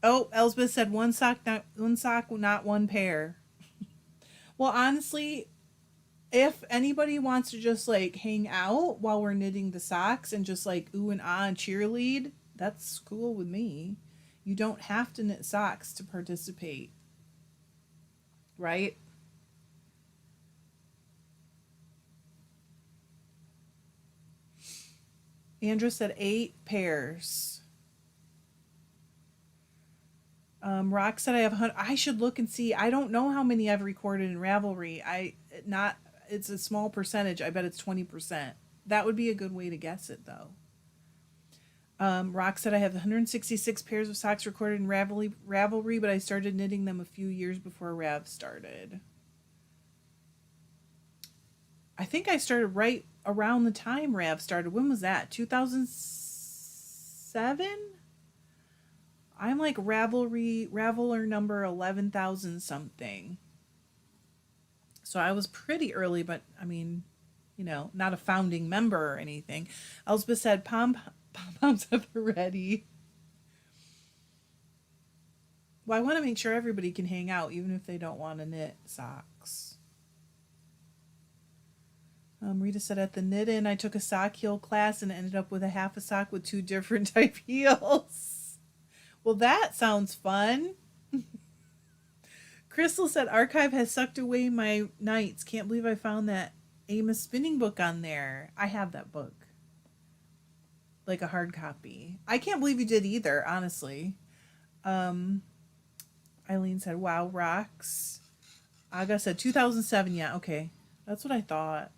Oh, Elsbeth said one sock, not one pair. Well, honestly, if anybody wants to just like hang out while we're knitting the socks and just like ooh and ah and cheerlead, that's cool with me. You don't have to knit socks to participate, right? Andrew said 8 pairs. Rock said I have 100. I should look and see. I don't know how many I've recorded in Ravelry. It's a small percentage. I bet it's 20%. That would be a good way to guess it, though. Rock said I have 166 pairs of socks recorded in Ravelry, but I started knitting them a few years before Rav started. I think I started right around the time Rav started. When was that? 2007? I'm like Raveler number 11,000 something. So I was pretty early, but I mean, not a founding member or anything. Elspeth said, pom-poms at the ready. Well, I want to make sure everybody can hang out, even if they don't want to knit socks. Rita said, at the knit-in, I took a sock heel class and ended up with a half a sock with 2 different type heels. Well, that sounds fun. Crystal said, Archive has sucked away my nights. Can't believe I found that Amos spinning book on there. I have that book. Like a hard copy. I can't believe you did either, honestly. Eileen said, wow, rocks. Aga said 2007. Yeah, okay. That's what I thought.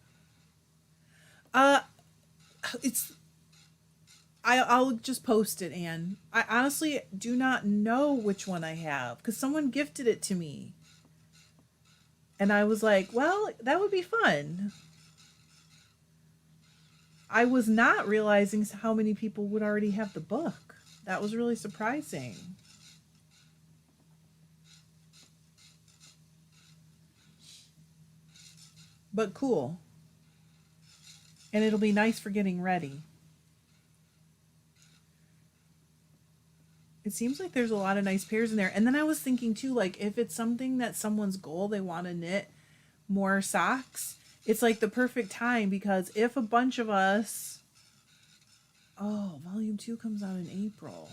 I'll just post it, Anne. I honestly do not know which one I have because someone gifted it to me. And I was like, well, that would be fun. I was not realizing how many people would already have the book. That was really surprising. But cool. And it'll be nice for getting ready. It seems like there's a lot of nice pairs in there. And then I was thinking too, like if it's something that someone's goal, they want to knit more socks, it's like the perfect time because if a bunch of us, oh, volume 2 comes out in April.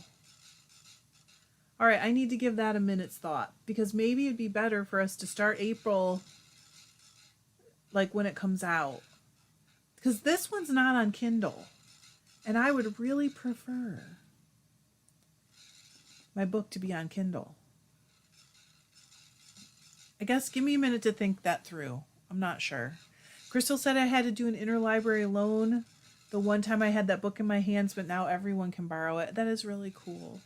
All right, I need to give that a minute's thought because maybe it'd be better for us to start April like when it comes out. Because this one's not on Kindle. And I would really prefer my book to be on Kindle. I guess give me a minute to think that through. I'm not sure. Crystal said I had to do an interlibrary loan the one time I had that book in my hands, but now everyone can borrow it. That is really cool.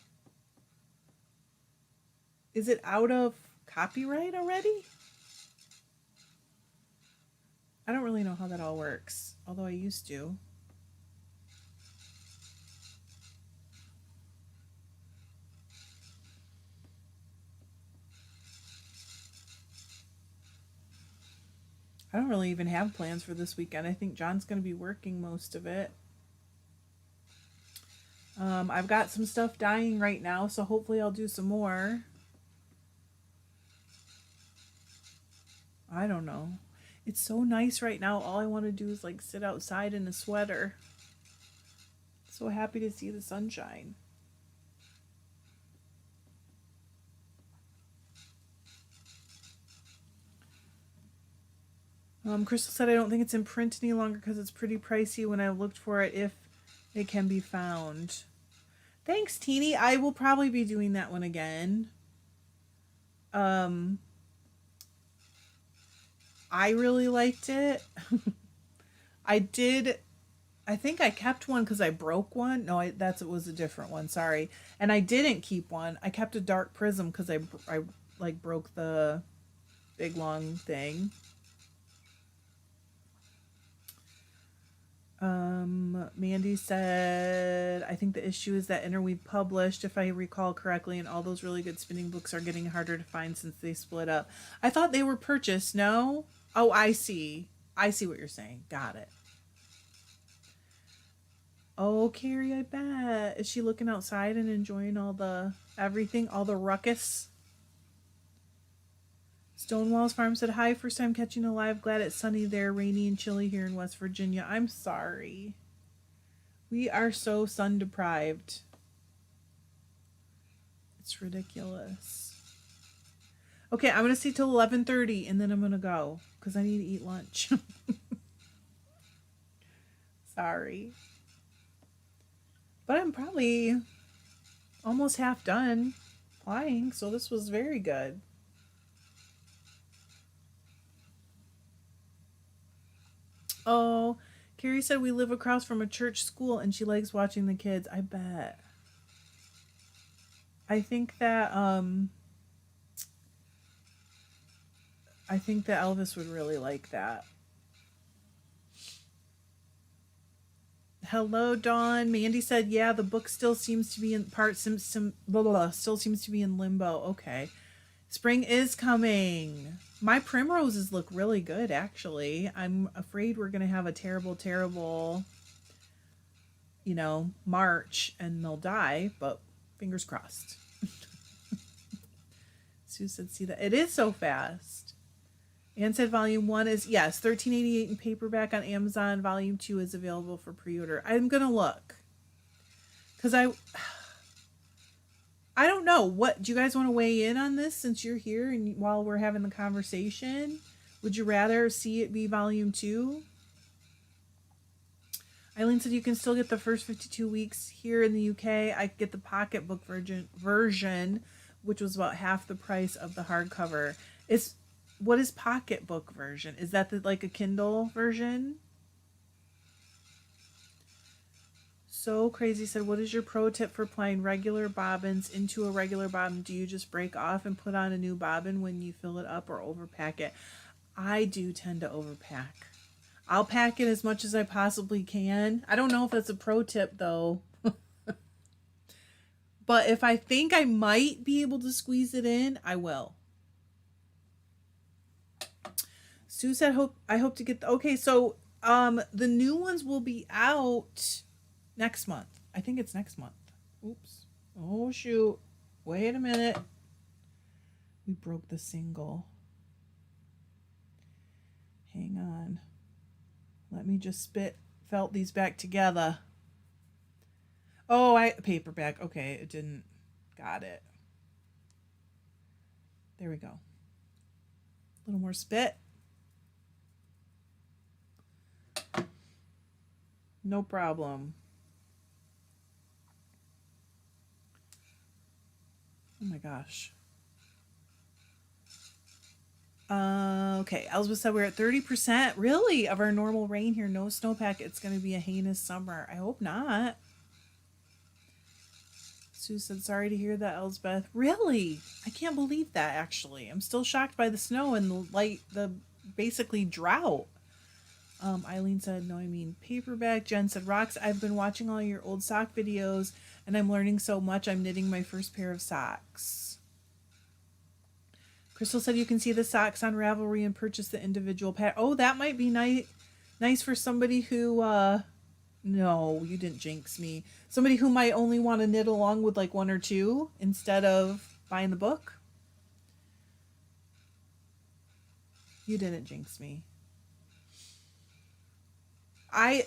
Is it out of copyright already? I don't really know how that all works, although I used to. I don't really even have plans for this weekend. I think John's going to be working most of it. I've got some stuff dying right now, so hopefully I'll do some more. I don't know. It's so nice right now. All I want to do is like sit outside in a sweater. So happy to see the sunshine. Crystal said I don't think it's in print any longer because it's pretty pricey when I looked for it if it can be found. Thanks, Teeny. I will probably be doing that one again. I really liked it. I think I kept one because I broke one. No, it was a different one. Sorry. And I didn't keep one. I kept a dark prism because I like broke the big long thing. Mandy said, I think the issue is that Interweave published, if I recall correctly, and all those really good spinning books are getting harder to find since they split up. I thought they were purchased, no? Oh, I see. I see what you're saying. Got it. Oh, Carrie, I bet. Is she looking outside and enjoying all the ruckus? Stonewalls Farm said, hi, first time catching a live. Glad it's sunny there, rainy and chilly here in West Virginia. I'm sorry. We are so sun deprived. It's ridiculous. Okay, I'm going to stay till 11:30 and then I'm going to go because I need to eat lunch. Sorry. But I'm probably almost half done flying, so this was very good. Oh, Carrie said we live across from a church school and she likes watching the kids. I bet. I think that Elvis would really like that. Hello, Dawn. Mandy said, yeah, the book still seems to be in still seems to be in limbo. Okay. Spring is coming. My primroses look really good, actually. I'm afraid we're going to have a terrible, terrible, March and they'll die, but fingers crossed. Sue said, see that. It is so fast. Anne said volume 1 is, yes, $13.88 in paperback on Amazon. Volume 2 is available for pre-order. I'm going to look. Because I don't know. What do you guys want to weigh in on this since you're here and while we're having the conversation? Would you rather see it be volume 2? Eileen said you can still get the first 52 weeks here in the UK. I could get the pocketbook version, which was about half the price of the hardcover. What is pocketbook version? Is that like a Kindle version? So Crazy said, what is your pro tip for applying regular bobbins into a regular bobbin? Do you just break off and put on a new bobbin when you fill it up or overpack it? I do tend to overpack. I'll pack it as much as I possibly can. I don't know if that's a pro tip though. But if I think I might be able to squeeze it in, I will. Sue said I hope to get okay, so the new ones will be out next month. I think it's next month. Oops. Oh shoot. Wait a minute. We broke the single. Hang on. Let me just felt these back together. Oh, paperback. Okay, it didn't. Got it. There we go. A little more spit. No problem. Oh my gosh. Okay, Elizabeth said we're at 30%. Really? Of our normal rain here. No snowpack. It's going to be a heinous summer. I hope not. Sue said, sorry to hear that, Elsbeth. Really? I can't believe that, actually. I'm still shocked by the snow and the basically drought. Eileen said, no, I mean paperback. Jen said, rocks, I've been watching all your old sock videos and I'm learning so much. I'm knitting my first pair of socks. Crystal said, you can see the socks on Ravelry and purchase the individual pattern. Oh, that might be nice for somebody who, no, you didn't jinx me. Somebody who might only want to knit along with like one or two instead of buying the book. You didn't jinx me.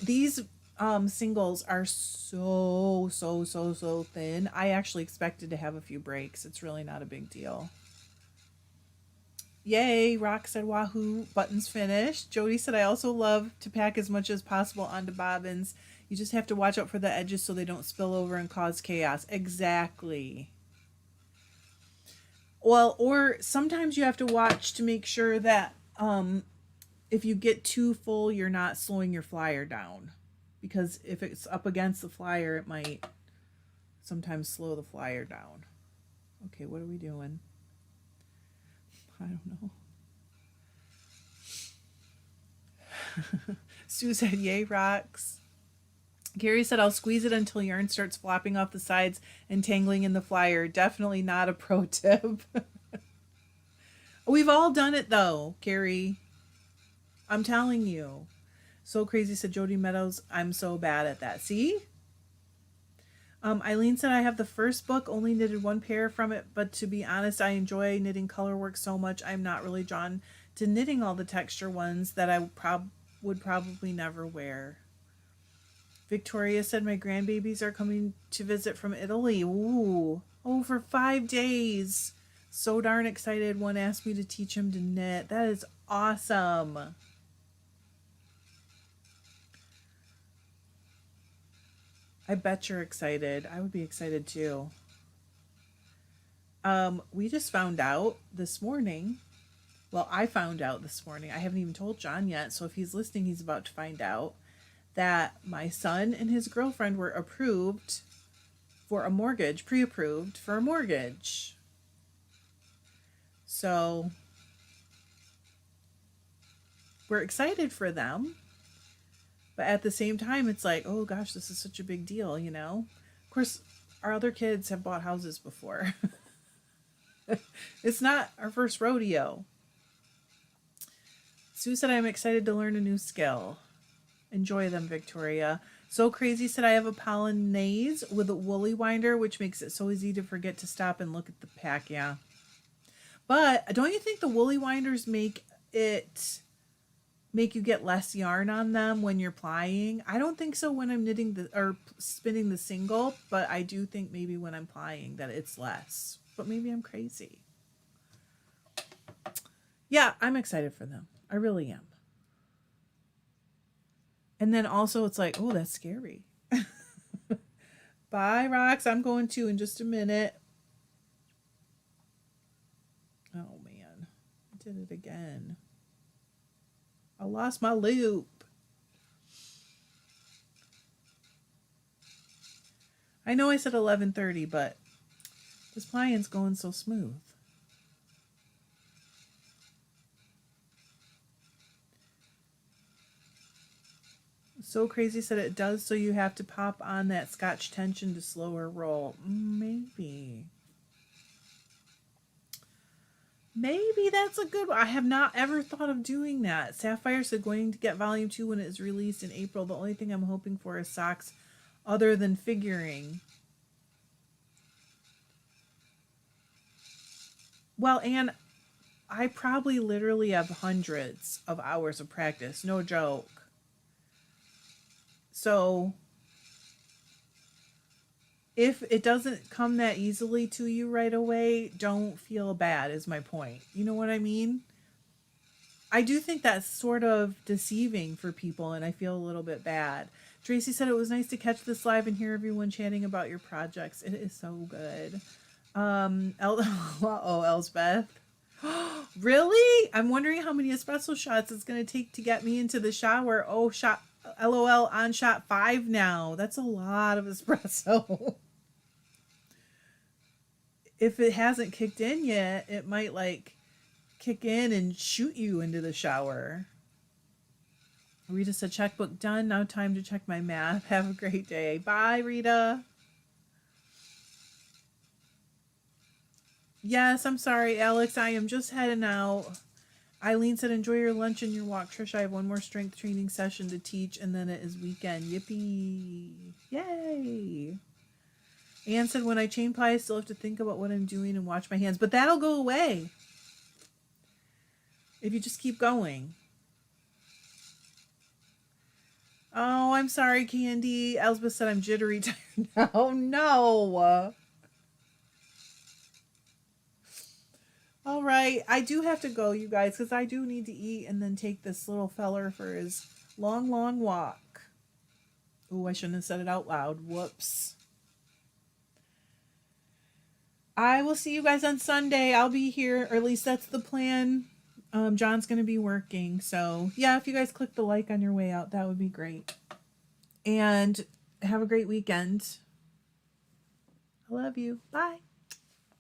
These singles are so thin. I actually expected to have a few breaks. It's really not a big deal. Yay, Rock said wahoo, buttons finished. Jody said, I also love to pack as much as possible onto bobbins. You just have to watch out for the edges so they don't spill over and cause chaos. Exactly. Well, or sometimes you have to watch to make sure that if you get too full, you're not slowing your flyer down. Because if it's up against the flyer, it might sometimes slow the flyer down. Okay, what are we doing? I don't know. Sue said, yay, rocks. Gary said, I'll squeeze it until yarn starts flopping off the sides and tangling in the flyer. Definitely not a pro tip. We've all done it, though, Gary. I'm telling you. So crazy, said Jody Meadows. I'm so bad at that. See? Eileen said, I have the first book, only knitted one pair from it, but to be honest, I enjoy knitting color work so much, I'm not really drawn to knitting all the texture ones that I would probably never wear. Victoria said, my grandbabies are coming to visit from Italy. Ooh, oh, for 5 days. So darn excited. One asked me to teach him to knit. That is awesome. I bet you're excited. I would be excited too. We just found out this morning. Well, I found out this morning. I haven't even told John yet. So if he's listening, he's about to find out that my son and his girlfriend were approved for a mortgage, pre-approved for a mortgage. So we're excited for them. But at the same time, it's like, oh gosh, this is such a big deal, you know? Of course, our other kids have bought houses before. It's not our first rodeo. Sue said, I'm excited to learn a new skill. Enjoy them, Victoria. So Crazy said, I have a polonaise with a woolly winder, which makes it so easy to forget to stop and look at the pack. Yeah. But don't you think the woolly winders make you get less yarn on them when you're plying? I don't think so when I'm knitting or spinning the single, but I do think maybe when I'm plying that it's less. But maybe I'm crazy. Yeah, I'm excited for them. I really am. And then also it's like, oh, that's scary. Bye, rocks. I'm going to in just a minute. Oh, man. I did it again. I lost my loop. I know I said 11:30, but this plying's going so smooth. So Crazy said it does, so you have to pop on that Scotch tension to slow her roll. Maybe. Maybe that's a good one. I have not ever thought of doing that. Sapphire said going to get volume 2 when it is released in April. The only thing I'm hoping for is socks other than figuring. Well, and I probably literally have hundreds of hours of practice. No joke. So if it doesn't come that easily to you right away, don't feel bad, is my point. You know what I mean? I do think that's sort of deceiving for people, and I feel a little bit bad. Tracy said it was nice to catch this live and hear everyone chatting about your projects. It is so good. Elsbeth. Really? I'm wondering how many espresso shots it's going to take to get me into the shower. Oh, shot. LOL on shot 5 now. That's a lot of espresso. If it hasn't kicked in yet, it might like kick in and shoot you into the shower. Rita said checkbook done. Now time to check my math. Have a great day. Bye, Rita. Yes, I'm sorry, Alex. I am just heading out. Eileen said, enjoy your lunch and your walk. Trish, I have one more strength training session to teach, and then it is weekend. Yippee. Yay. Anne said, when I chain ply, I still have to think about what I'm doing and watch my hands. But that'll go away if you just keep going. Oh, I'm sorry, Candy. Elspeth said I'm jittery tired now. No. All right. I do have to go, you guys, because I do need to eat and then take this little feller for his long, long walk. Oh, I shouldn't have said it out loud. Whoops. I will see you guys on Sunday. I'll be here, or at least that's the plan. John's going to be working. So, yeah, if you guys click the like on your way out, that would be great. And have a great weekend. I love you. Bye.